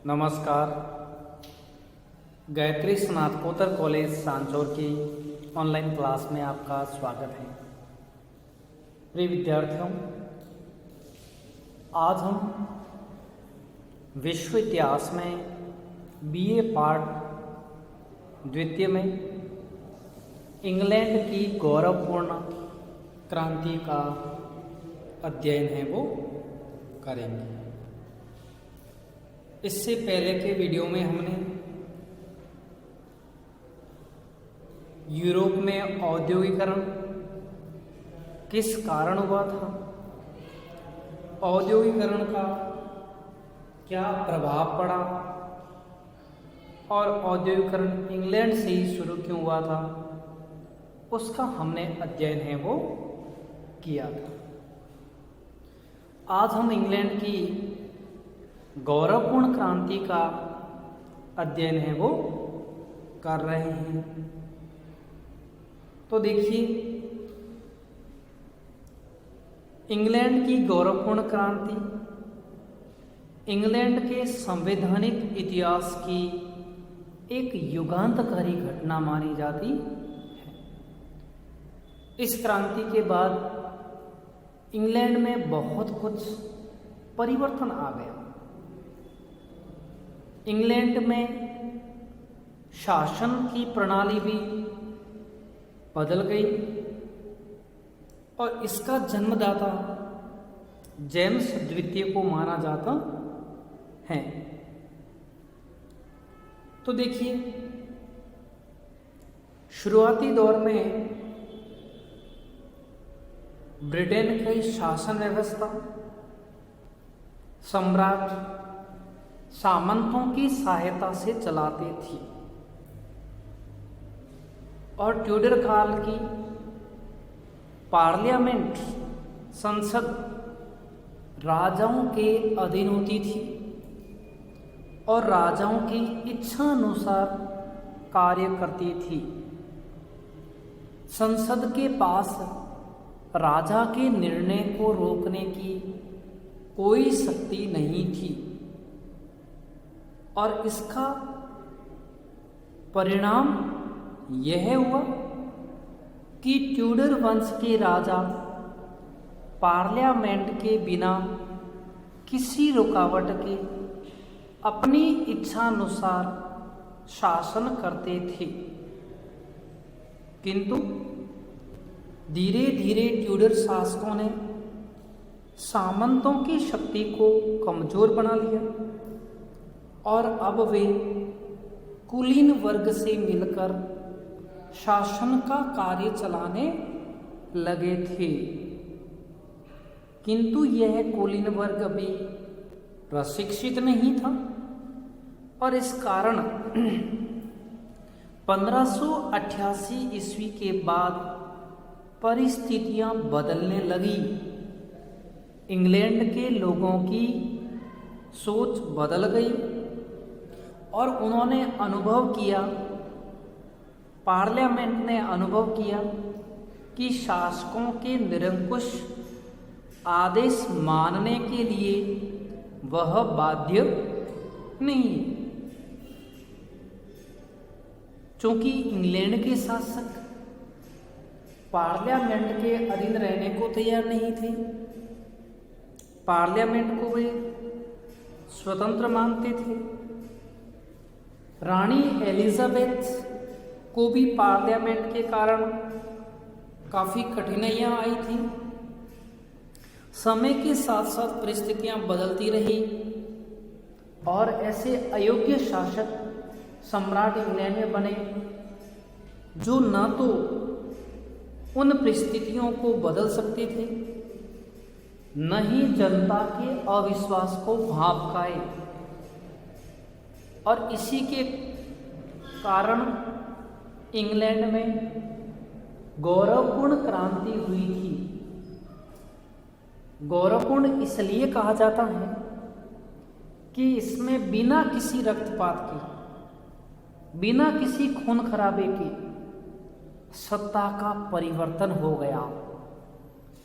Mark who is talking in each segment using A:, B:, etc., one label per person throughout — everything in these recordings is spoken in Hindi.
A: नमस्कार। गायत्री स्नातकोत्तर कॉलेज सांचौर की ऑनलाइन क्लास में आपका स्वागत है। प्रिय विद्यार्थियों, आज हम विश्व इतिहास में बीए पार्ट द्वितीय में इंग्लैंड की गौरवपूर्ण क्रांति का अध्ययन है वो करेंगे। इससे पहले के वीडियो में हमने यूरोप में औद्योगिकरण किस कारण हुआ था, औद्योगिकरण का क्या प्रभाव पड़ा और औद्योगिकरण इंग्लैंड से ही शुरू क्यों हुआ था, उसका हमने अध्ययन है वो किया था। आज हम इंग्लैंड की गौरवपूर्ण क्रांति का अध्ययन है वो कर रहे हैं। तो देखिए, इंग्लैंड की गौरवपूर्ण क्रांति इंग्लैंड के संवैधानिक इतिहास की एक युगांतकारी घटना मानी जाती है। इस क्रांति के बाद इंग्लैंड में बहुत कुछ परिवर्तन आ गया। इंग्लैंड में शासन की प्रणाली भी बदल गई और इसका जन्मदाता जेम्स द्वितीय को माना जाता है। तो देखिए, शुरुआती दौर में ब्रिटेन की शासन व्यवस्था सम्राट सामंतों की सहायता से चलाते थी और ट्यूडर काल की पार्लियामेंट संसद राजाओं के अधीन होती थी और राजाओं की इच्छा अनुसार कार्य करती थी। संसद के पास राजा के निर्णय को रोकने की कोई शक्ति नहीं थी और इसका परिणाम यह हुआ कि ट्यूडर वंश के राजा पार्लियामेंट के बिना किसी रुकावट के अपनी इच्छानुसार शासन करते थे। किंतु धीरे धीरे ट्यूडर शासकों ने सामंतों की शक्ति को कमजोर बना लिया और अब वे कुलीन वर्ग से मिलकर शासन का कार्य चलाने लगे थे। किंतु यह कुलीन वर्ग अभी प्रशिक्षित नहीं था और इस कारण 1588 ईस्वी के बाद परिस्थितियां बदलने लगी। इंग्लैंड के लोगों की सोच बदल गई और उन्होंने अनुभव किया, पार्लियामेंट ने अनुभव किया कि शासकों के निरंकुश आदेश मानने के लिए वह बाध्य नहीं है। चूंकि इंग्लैंड के शासक पार्लियामेंट के अधीन रहने को तैयार नहीं थे, पार्लियामेंट को वे स्वतंत्र मानते थे। रानी एलिजाबेथ को भी पार्लियामेंट के कारण काफ़ी कठिनाइयां आई थी। समय के साथ साथ परिस्थितियां बदलती रही और ऐसे अयोग्य शासक सम्राट इंग्लैंड में बने जो न तो उन परिस्थितियों को बदल सकते थे, न ही जनता के अविश्वास को भाप खाए। और इसी के कारण इंग्लैंड में गौरवपूर्ण क्रांति हुई थी। गौरवपूर्ण इसलिए कहा जाता है कि इसमें बिना किसी रक्तपात के, बिना किसी खून खराबे के सत्ता का परिवर्तन हो गया।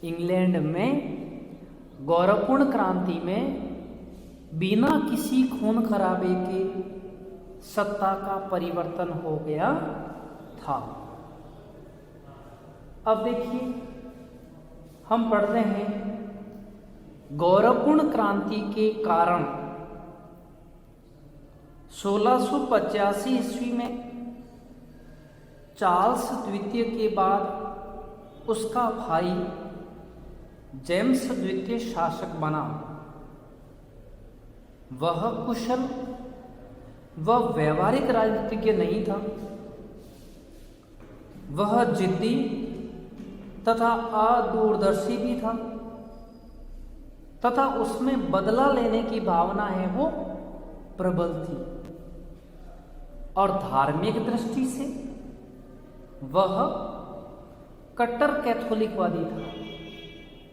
A: इंग्लैंड में गौरवपूर्ण क्रांति में बिना किसी खून खराबे के सत्ता का परिवर्तन हो गया था। अब देखिए, हम पढ़ रहे हैं गौरवपूर्ण क्रांति के कारण 1685 ईस्वी में चार्ल्स द्वितीय के बाद उसका भाई जेम्स द्वितीय शासक बना। वह कुशल व व्यवहारिक राजनीतिज्ञ नहीं था। वह जिद्दी तथा अदूरदर्शी भी था तथा उसमें बदला लेने की भावना है वो प्रबल थी। और धार्मिक दृष्टि से वह कट्टर कैथोलिकवादी था।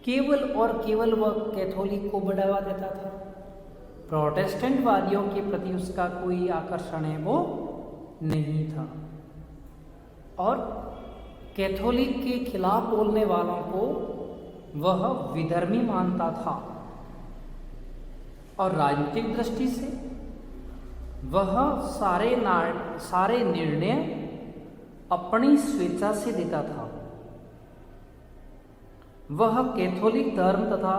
A: केवल और केवल वह कैथोलिक को बढ़ावा देता था। प्रोटेस्टेंट वादियों के प्रति उसका कोई आकर्षण है वो नहीं था। और कैथोलिक के खिलाफ बोलने वालों को वह विधर्मी मानता था। और राजनीतिक दृष्टि से वह सारे निर्णय अपनी स्वेच्छा से देता था। वह कैथोलिक धर्म तथा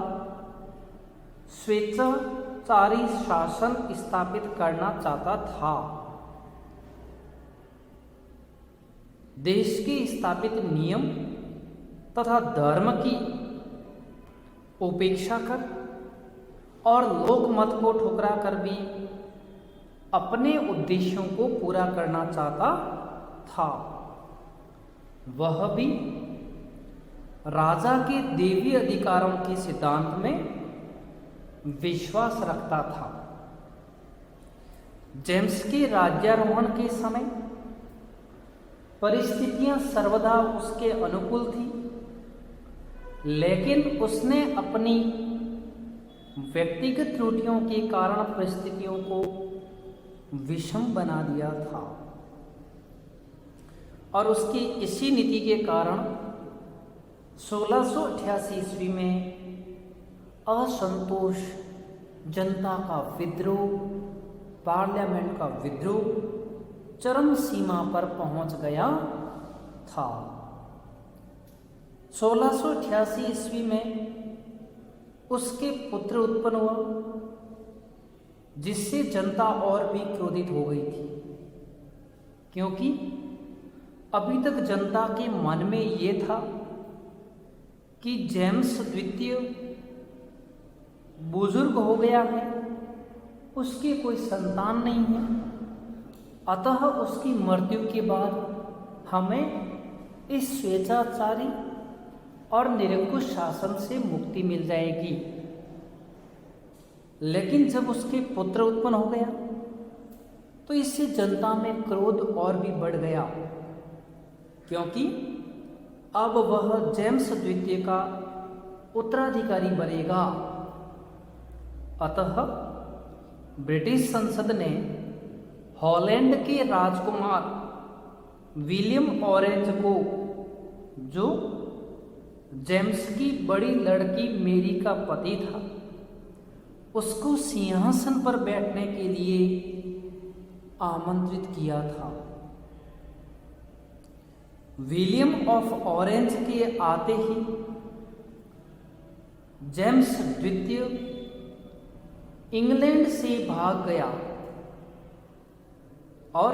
A: स्वेच्छाचारी शासन स्थापित करना चाहता था। देश के स्थापित नियम तथा धर्म की उपेक्षा कर और लोकमत को ठुकरा कर भी अपने उद्देश्यों को पूरा करना चाहता था। वह भी राजा के देवी अधिकारों के सिद्धांत में विश्वास रखता था। जेम्स के राज्यारोहण के समय परिस्थितियां सर्वदा उसके अनुकूल थी, लेकिन उसने अपनी व्यक्तिगत त्रुटियों के कारण परिस्थितियों को विषम बना दिया था। और उसकी इसी नीति के कारण 1688 ईस्वी में असंतोष, जनता का विद्रोह, पार्लियामेंट का विद्रोह चरम सीमा पर पहुंच गया था। 1688 ईस्वी में उसके पुत्र उत्पन्न हुआ, जिससे जनता और भी क्रोधित हो गई थी, क्योंकि अभी तक जनता के मन में ये था कि जेम्स द्वितीय बुजुर्ग हो गया है, उसके कोई संतान नहीं है, अतः उसकी मृत्यु के बाद हमें इस स्वेच्छाचारी और निरंकुश शासन से मुक्ति मिल जाएगी। लेकिन जब उसके पुत्र उत्पन्न हो गया तो इससे जनता में क्रोध और भी बढ़ गया, क्योंकि अब वह जेम्स द्वितीय का उत्तराधिकारी बनेगा। अतः ब्रिटिश संसद ने हॉलैंड के राजकुमार विलियम ऑरेंज को, जो जेम्स की बड़ी लड़की मेरी का पति था, उसको सिंहासन पर बैठने के लिए आमंत्रित किया था। विलियम ऑफ ऑरेंज के आते ही जेम्स द्वितीय इंग्लैंड से भाग गया और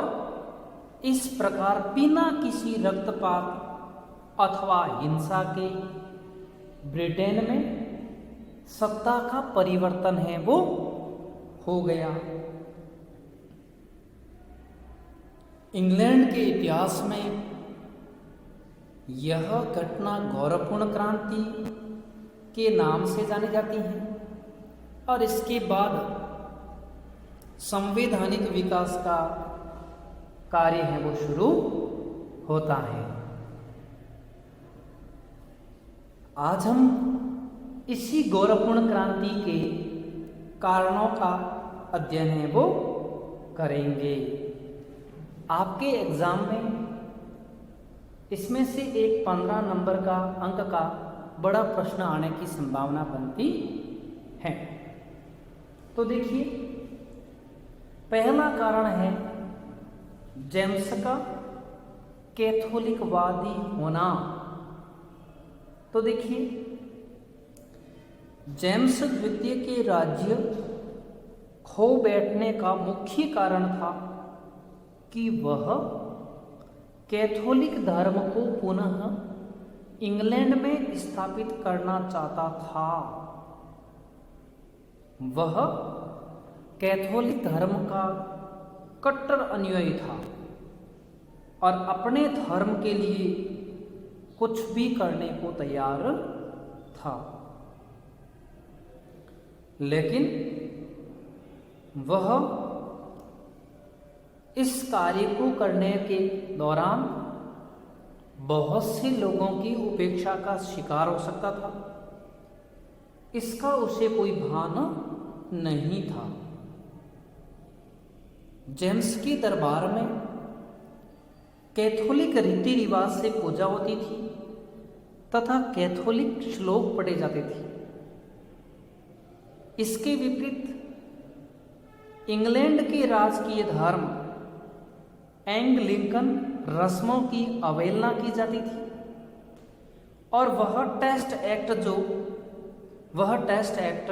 A: इस प्रकार बिना किसी रक्तपात अथवा हिंसा के ब्रिटेन में सत्ता का परिवर्तन है वो हो गया। इंग्लैंड के इतिहास में यह घटना गौरवपूर्ण क्रांति के नाम से जानी जाती है और इसके बाद संवैधानिक विकास का कार्य है वो शुरू होता है। आज हम इसी गौरवपूर्ण क्रांति के कारणों का अध्ययन है वो करेंगे। आपके एग्जाम में इसमें से एक 15 नंबर का अंक का बड़ा प्रश्न आने की संभावना बनती है। तो देखिए, पहला कारण है जेम्स का कैथोलिकवादी होना। तो देखिए, जेम्स द्वितीय के राज्य खो बैठने का मुख्य कारण था कि वह कैथोलिक धर्म को पुनः इंग्लैंड में स्थापित करना चाहता था। वह कैथोलिक धर्म का कट्टर अनुयायी था और अपने धर्म के लिए कुछ भी करने को तैयार था, लेकिन वह इस कार्य को करने के दौरान बहुत से लोगों की उपेक्षा का शिकार हो सकता था। इसका उसे कोई भान नहीं था। जेम्स के दरबार में कैथोलिक रीति रिवाज से पूजा होती थी तथा कैथोलिक श्लोक पढ़े जाते थे। इसके विपरीत इंग्लैंड के राजकीय धर्म एंग्लिकन रस्मों की अवहेलना की जाती थी और वह टेस्ट एक्ट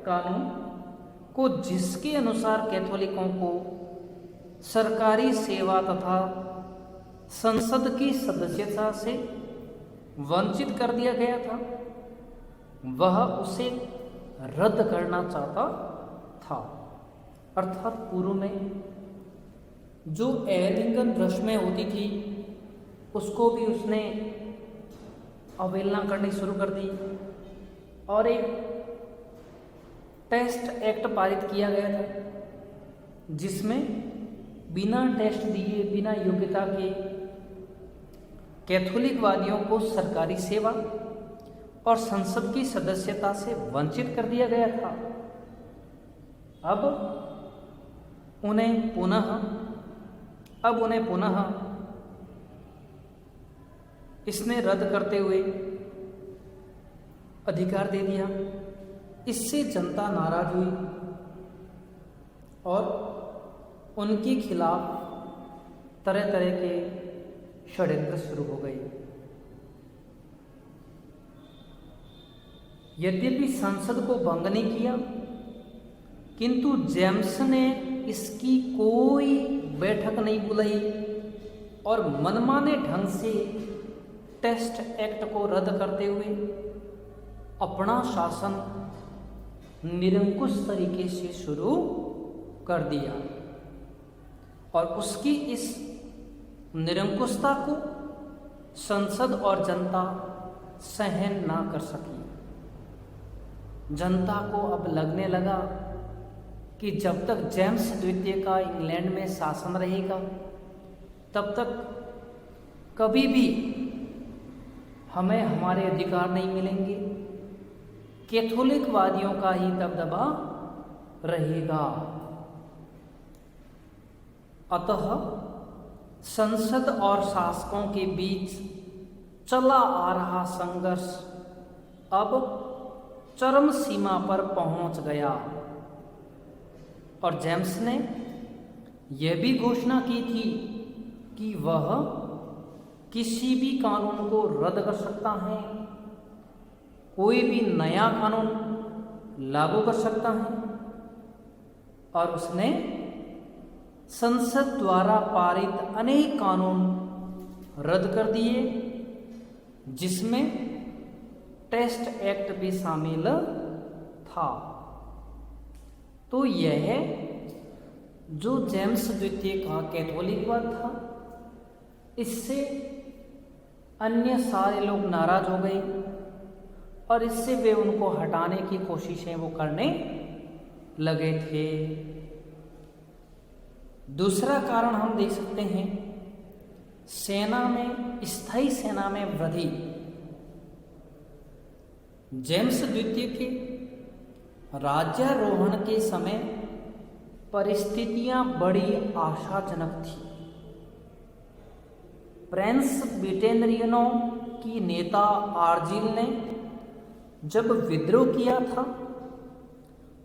A: कानून को जिसके अनुसार कैथोलिकों को सरकारी सेवा तथा संसद की सदस्यता से वंचित कर दिया गया था, वह उसे रद्द करना चाहता था। अर्थात पूर्व में जो एंग्लिकन रस्में होती थी उसको भी उसने अवहेलना करनी शुरू कर दी और एक टेस्ट एक्ट पारित किया गया था जिसमें बिना टेस्ट दिए, बिना योग्यता के कैथोलिकवादियों को सरकारी सेवा और संसद की सदस्यता से वंचित कर दिया गया था। अब उन्हें पुनः इसने रद्द करते हुए अधिकार दे दिया। इससे जनता नाराज हुई और उनके खिलाफ तरह तरह के षड्यंत्र शुरू हो गए। यद्यपि संसद को भंग नहीं किया, किंतु जेम्स ने इसकी कोई बैठक नहीं बुलाई और मनमाने ढंग से टेस्ट एक्ट को रद्द करते हुए अपना शासन निरंकुश तरीके से शुरू कर दिया और उसकी इस निरंकुशता को संसद और जनता सहन ना कर सकी। जनता को अब लगने लगा कि जब तक जेम्स द्वितीय का इंग्लैंड में शासन रहेगा तब तक कभी भी हमें हमारे अधिकार नहीं मिलेंगे, कैथोलिकवादियों का ही दबदबा रहेगा। अतः संसद और शासकों के बीच चला आ रहा संघर्ष अब चरम सीमा पर पहुंच गया और जेम्स ने यह भी घोषणा की थी कि वह किसी भी कानून को रद्द कर सकता है, कोई भी नया कानून लागू कर सकता है और उसने संसद द्वारा पारित अनेक कानून रद्द कर दिए जिसमें टेस्ट एक्ट भी शामिल था। तो यह जो जेम्स द्वितीय का कैथोलिकवाद था, इससे अन्य सारे लोग नाराज हो गए और इससे वे उनको हटाने की कोशिशें वो करने लगे थे। दूसरा कारण हम देख सकते हैं स्थायी सेना में वृद्धि। जेम्स द्वितीय के राज्यारोहण के समय परिस्थितियां बड़ी आशाजनक थी। प्रिंस ब्रिटेनियनों की नेता आर्जिल ने जब विद्रोह किया था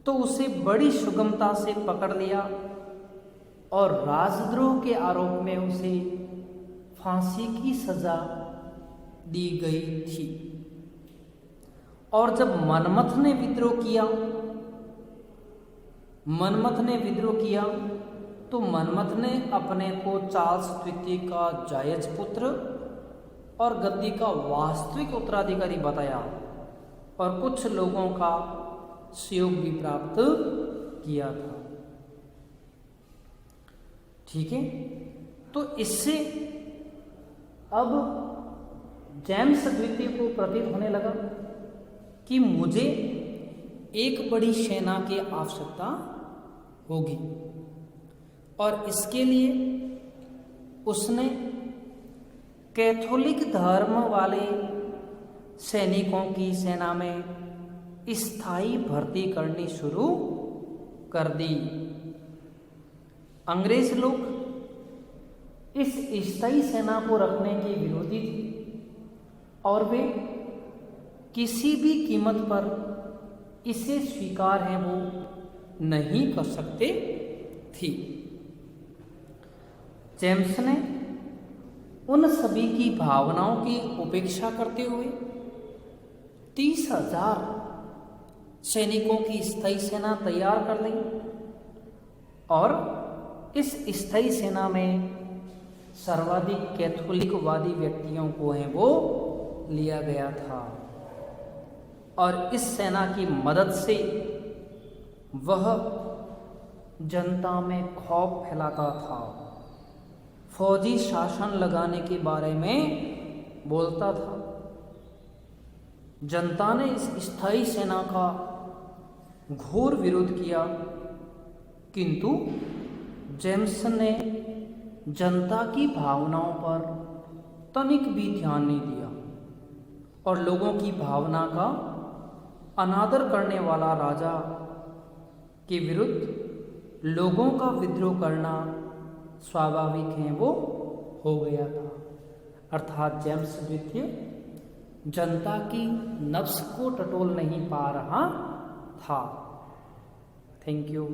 A: तो उसे बड़ी सुगमता से पकड़ लिया और राजद्रोह के आरोप में उसे फांसी की सजा दी गई थी। और जब मनमथ ने विद्रोह किया तो मनमथ ने अपने को चार्ल्स द्वितीय का जायज पुत्र और गद्दी का वास्तविक उत्तराधिकारी बताया और कुछ लोगों का सहयोग भी प्राप्त किया था। ठीक है, तो इससे अब जेम्स द्वितीय को प्रतीत होने लगा कि मुझे एक बड़ी सेना की आवश्यकता होगी, और इसके लिए उसने कैथोलिक धर्म वाले सैनिकों की सेना में स्थायी भर्ती करनी शुरू कर दी। अंग्रेज लोग इस स्थायी सेना को रखने के विरोधी थे और वे किसी भी कीमत पर इसे स्वीकार है वो नहीं कर सकते थे। जेम्स ने उन सभी की भावनाओं की उपेक्षा करते हुए 30,000 सैनिकों की स्थायी सेना तैयार कर ली और इस स्थायी सेना में सर्वाधिक कैथोलिकवादी व्यक्तियों को है वो लिया गया था, और इस सेना की मदद से वह जनता में खौफ फैलाता था, फौजी शासन लगाने के बारे में बोलता था। जनता ने इस स्थायी सेना का घोर विरोध किया, किंतु जेम्स ने जनता की भावनाओं पर तनिक भी ध्यान नहीं दिया और लोगों की भावना का अनादर करने वाला राजा के विरुद्ध लोगों का विद्रोह करना स्वाभाविक है वो हो गया था। अर्थात जेम्स द्वितीय जनता की नफ्स को टटोल नहीं पा रहा था। Thank you.